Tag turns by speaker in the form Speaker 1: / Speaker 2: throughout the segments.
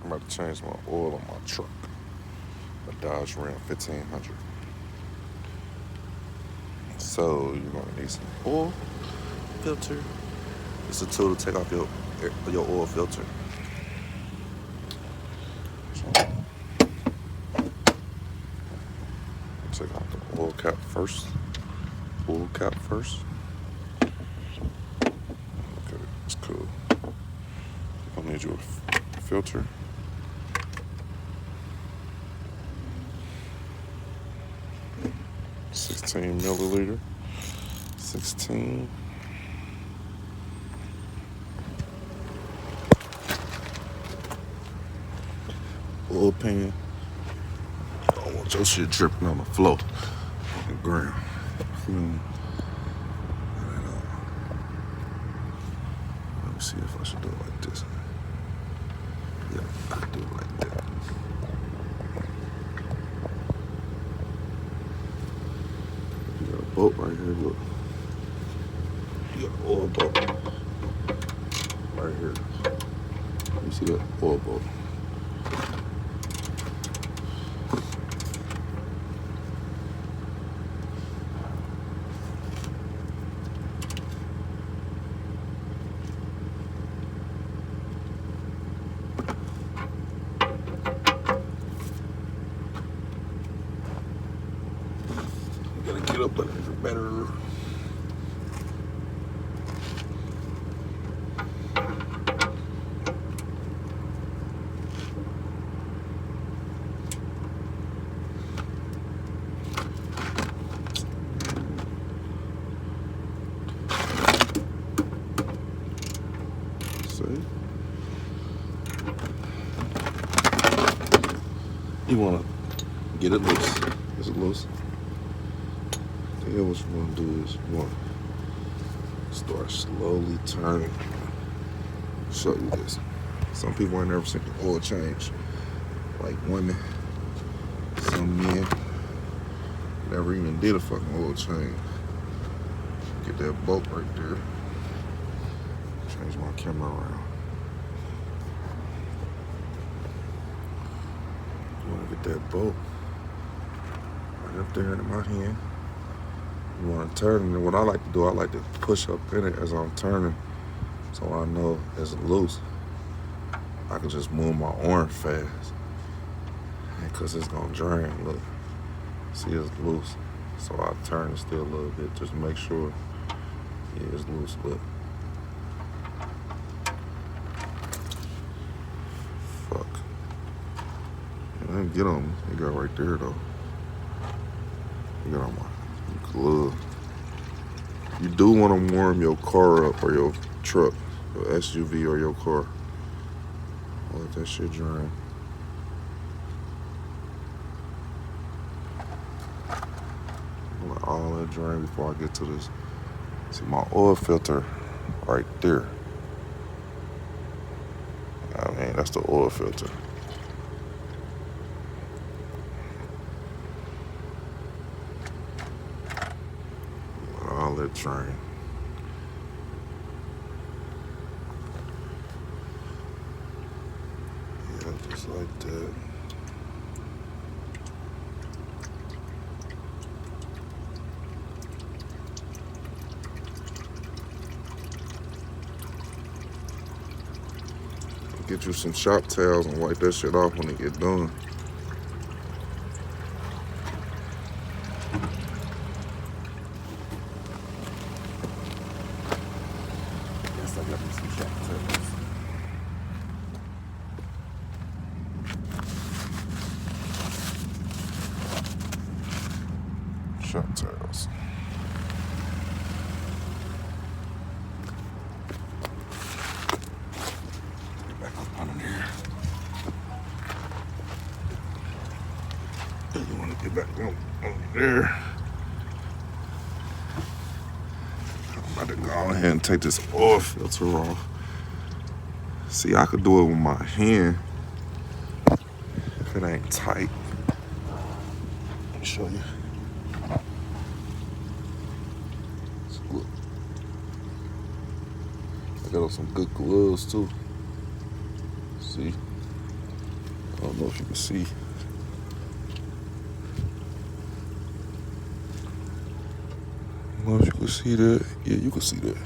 Speaker 1: I'm about to change my oil on my truck. A Dodge Ram 1500. So you're gonna need some oil filter. It's a tool to take off your oil filter. So take off the oil cap first. Oil cap first. Okay, it's cool. I'll need you a filter. $16 milliliter. 16. Oil pan. I don't want your shit dripping on the floor, on the ground. Let me see if I should do it like this. Yeah, I can do it like that. You got a bolt right here, look. You got an oil bolt right here. You see that oil bolt? Gotta get up under the better. See? You wanna get it loose. Is it loose? Then what you want to do is you want to start slowly turning. Show you this. Some people ain't never seen the oil change. Like women, some men never even did a fucking oil change. Get that bolt right there. Change my camera around. You want to get that bolt right up there in my hand. You want to turn, and what I like to do, I like to push up in it as I'm turning, so I know it's loose. I can just move my arm fast, because it's gonna drain. Look, see, it's loose, so I turn it still a little bit just to make sure. Yeah, it's loose. Look, fuck, it didn't get on me. It got right there though. It got on my glove. You do want to warm your car up, or your truck, your SUV, or your car. Let that shit drain. Let all that drain before I get to this. See my oil filter right there. I mean, that's the oil filter. All that drain. Yeah, just like that. Get you some shop towels and wipe that shit off when it get done. Yes, I got me some shop towels. Shop towels. Get back up under there. You want to get back up under there. I'm about to go ahead and take this oil filter off. See, I could do it with my hand if it ain't tight. Let me show you. So look, I got on some good gloves too. See, I don't know if you can see. I don't know if you can see that. Yeah, you can see that.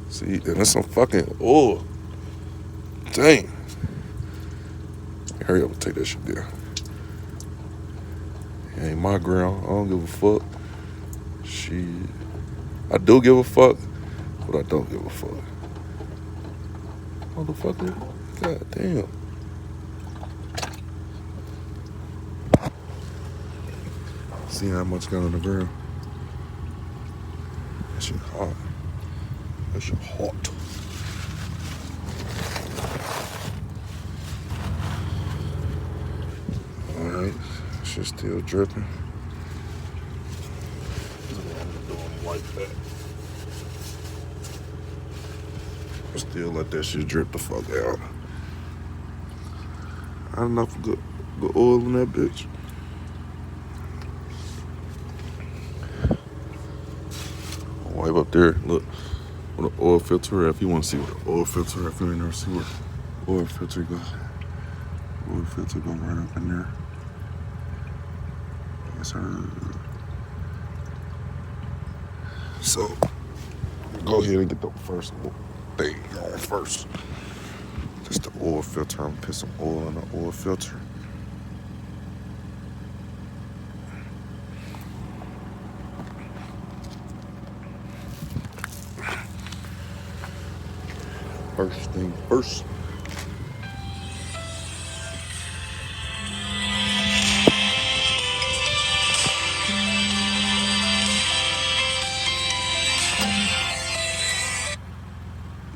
Speaker 1: See, and there's some fucking oil. Dang. Hurry up and take that shit down. It ain't my ground. I don't give a fuck. Shit. I do give a fuck, but I don't give a fuck. Motherfucker. God damn. See how much got on the ground? That shit hot. That shit hot. Alright. Shit still dripping. I'm doing like that. Still let that shit drip the fuck out. Not enough good oil in that bitch. Wipe up there. Look, where the oil filter at. If you want to see where the oil filter at, if you ain't never see where the oil filter goes. Oil filter go right up in there. Yes, sir. So, go ahead and get the first thing on first. Just the oil filter. I'm gonna put some oil in the oil filter. First thing first.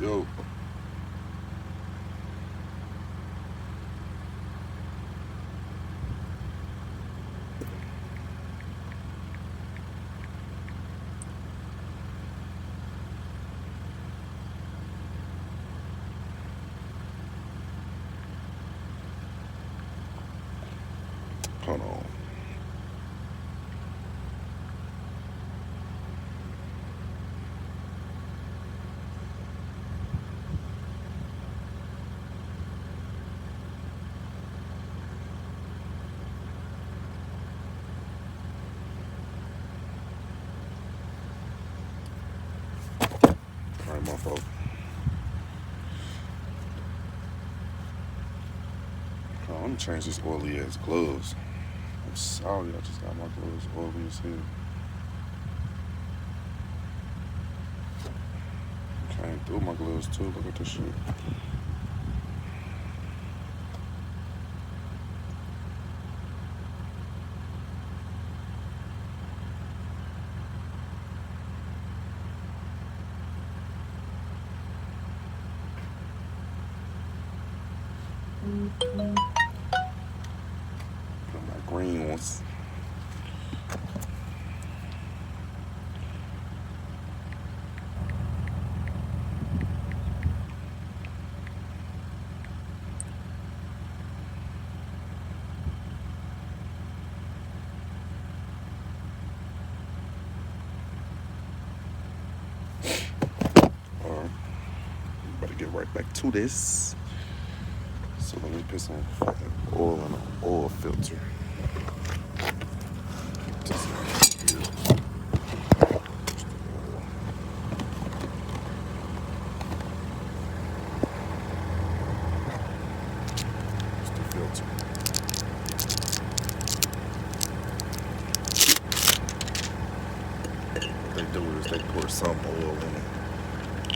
Speaker 1: Yo. Hold on. Alright, my fault. Oh, I'm gonna change this oily ass gloves. I'm sorry, I just got my gloves oily as hell. Came through my gloves too. Look at this shit. Got my green ones. Alright. Better get right back to this. So let me put some fucking oil in an oil filter. What they do is they pour some oil in it,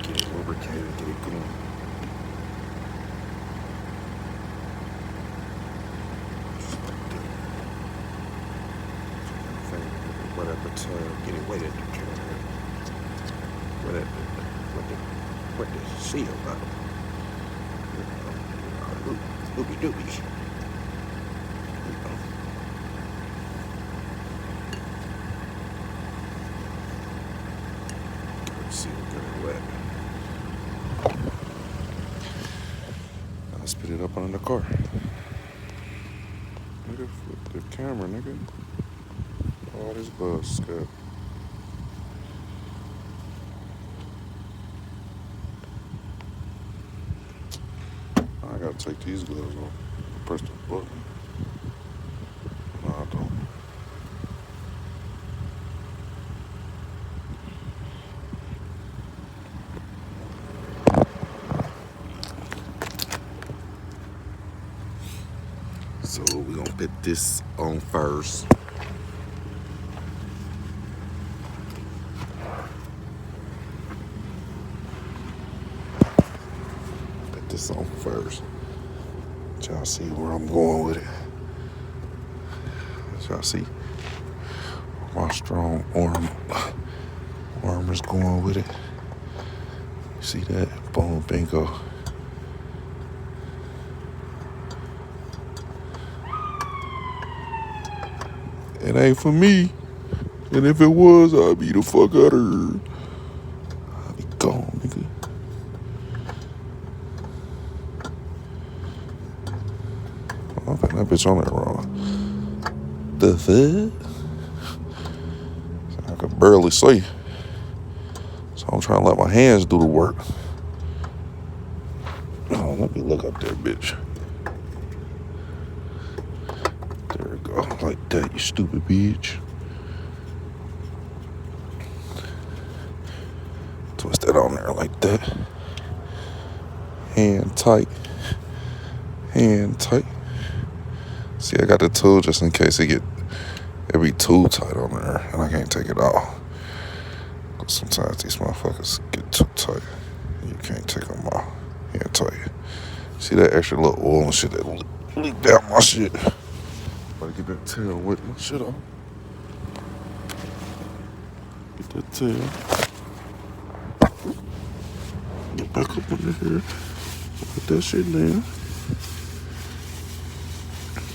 Speaker 1: get it lubricated, get it going. Just like that. Wet at the tub, get it wet at the tub. Wet at the seal out. Loopy doopy. See it getting wet. I'll spit it up on the car. Nigga, flip the camera, nigga. All this buzz, Scott. I gotta take these gloves off. press the button. No, I don't. So we're gonna put this on first. Put this on first. Y'all see where I'm going with it. Y'all see my strong arm is going with it. You see that? Boom, bingo. It ain't for me. And if it was, I'd be the fuck out of here. I'd be gone, nigga. I think that bitch on there wrong. The fuck? I can barely see. So I'm trying to let my hands do the work. Oh, let me look up there, bitch. There we go. Like that, you stupid bitch. Twist that on there like that. Hand tight. Hand tight. See, I got the tool just in case it be too tight on there and I can't take it off. Cause sometimes these motherfuckers get too tight. You can't take them off. Hand tight. See that extra little oil and shit that leaked out my shit. Gotta get that tail with my shit on. Get that tail. Get back up under here. Put that shit down.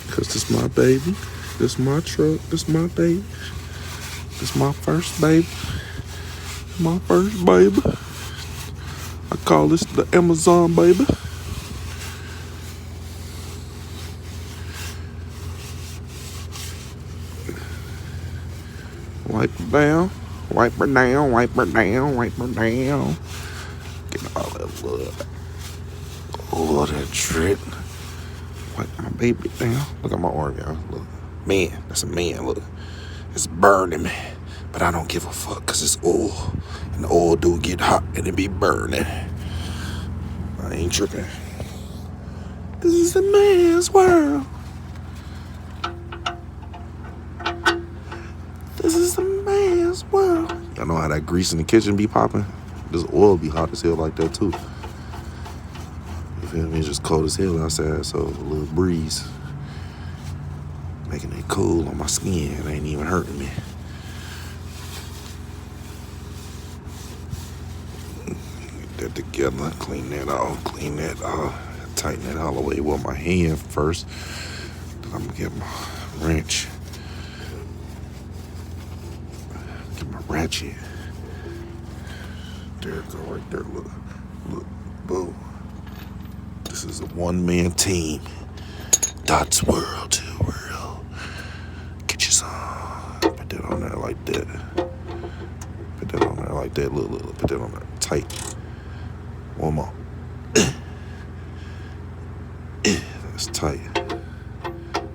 Speaker 1: Cause this my baby. This my truck. This my baby. This my first baby. My first baby. I call this the Amazon baby. Wipe her down. Wipe her down. Wipe her down. Wipe her down. Get all that blood. Oh, that drip. Wipe my baby down. Look at my arm, y'all. Look. Man, that's a man. Look. It's burning me. But I don't give a fuck because it's oil. And the oil do get hot and it be burning. I ain't tripping. This is a man's world. This is a man's world. Y'all know how that grease in the kitchen be popping? This oil be hot as hell like that too. You feel me? It's just cold as hell outside, so a little breeze making it cool on my skin. It ain't even hurting me. Get that together, clean that off, tighten that all the way with my hand first. Then I'm gonna get my wrench. Get my ratchet. There it go, right there. Look, boom. This is a one-man team. Dot's world to world. Get you some. Put that on there like that. Put that on there like that. Look. Put that on there tight. One more. That's tight.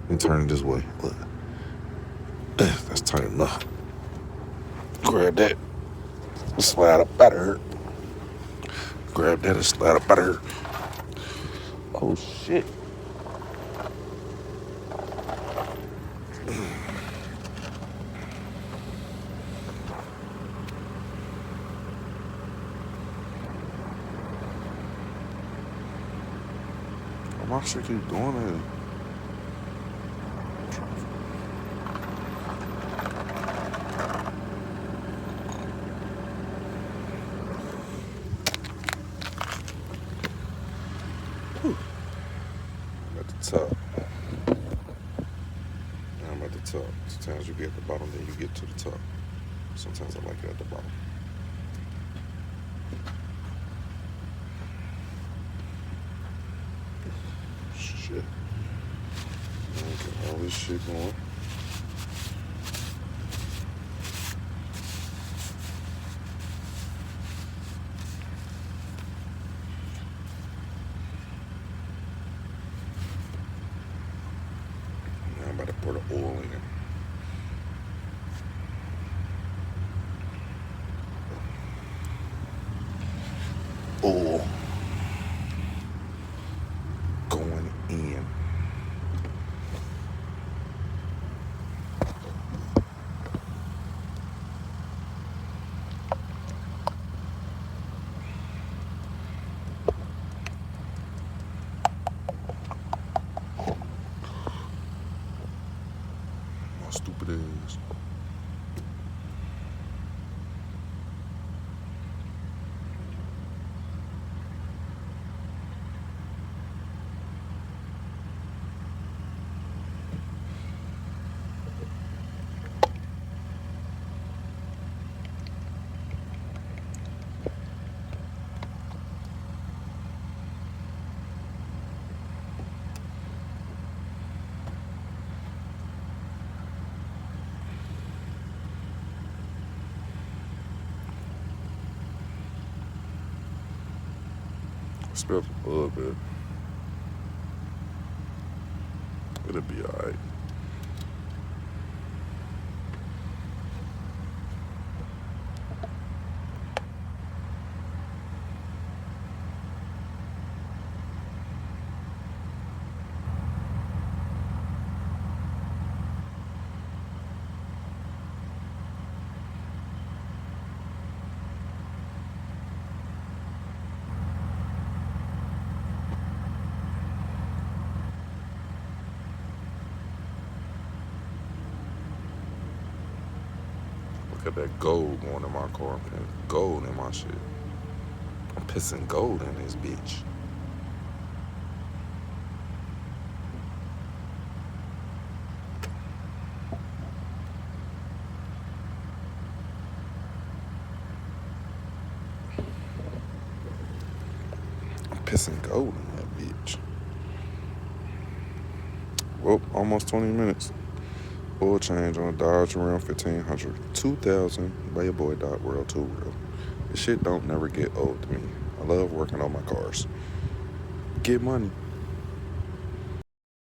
Speaker 1: And turn it this way. Look. That's tight enough. Grab that. Slide up out of her. Grab that and slide up out of her. Oh shit. Why should I keep doing that? Whew. I'm at the top. I'm at the top. Sometimes you get at the bottom, then you get to the top. Sometimes I like it at the bottom. Shit. Get all this shit going. Pour the oil in. Oil going in. My stupid ass. Spill a little bit. It'll be alright. Look at that gold going in my car. I'm putting gold in my shit. I'm pissing gold in this bitch. I'm pissing gold in that bitch. Well, almost 20 minutes. Oil change on a Dodge Ram 1500. 2000 by your boy Dot World 2 Real. This shit don't never get old to me. I love working on my cars. Get money.